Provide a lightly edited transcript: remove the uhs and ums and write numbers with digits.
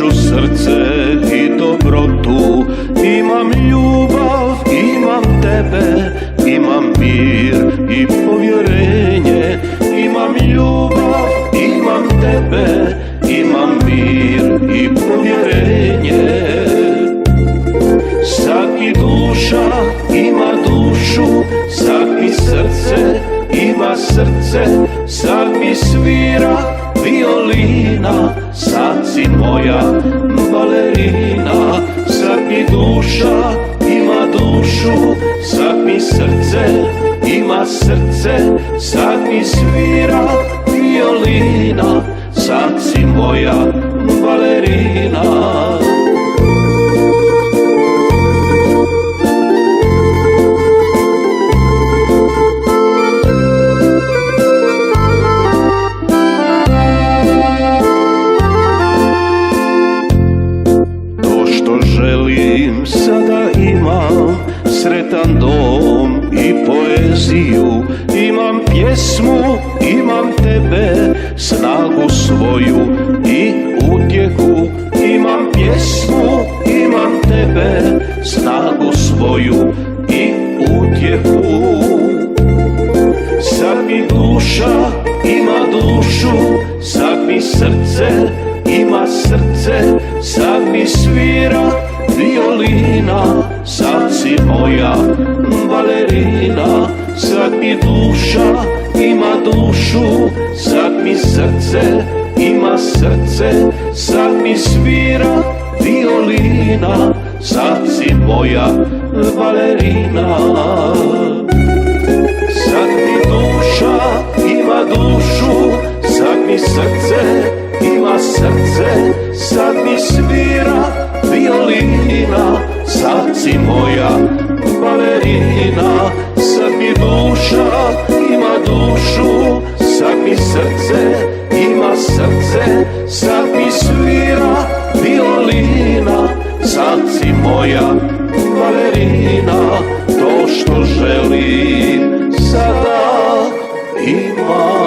dušu, srce i dobrotu. Imam ljubav, imam tebe, imam mir i povjerenje. Imam ljubav, imam tebe, imam mir i povjerenje. Sad mi duša ima dušu, sad mi srce ima srce, sad mi svira violina, sad si moja balerina. Sad mi duša ima dušu, sad mi srce ima srce, sad mi svira violina, sad si moja balerina. Želim sada imam sretan dom i poeziju. Imam pjesmu, imam tebe, snagu svoju i utjehu. Imam pjesmu, imam tebe, snagu svoju i utjehu. Sad mi duša ima dušu, sad mi srce ima srce, sad mi svira violina, sad si moja balerina. Sad mi duša ima dušu, sad mi srce ima srce, sad mi svira violina, sad si moja balerina. Sad mi duša ima dušu, sad mi srce ima srce, sad mi svira violina, sad si moja balerina. Sad mi duša ima dušu, sad mi srce ima srce, sad mi svira violina, sad si moja balerina. To što želim sada imam.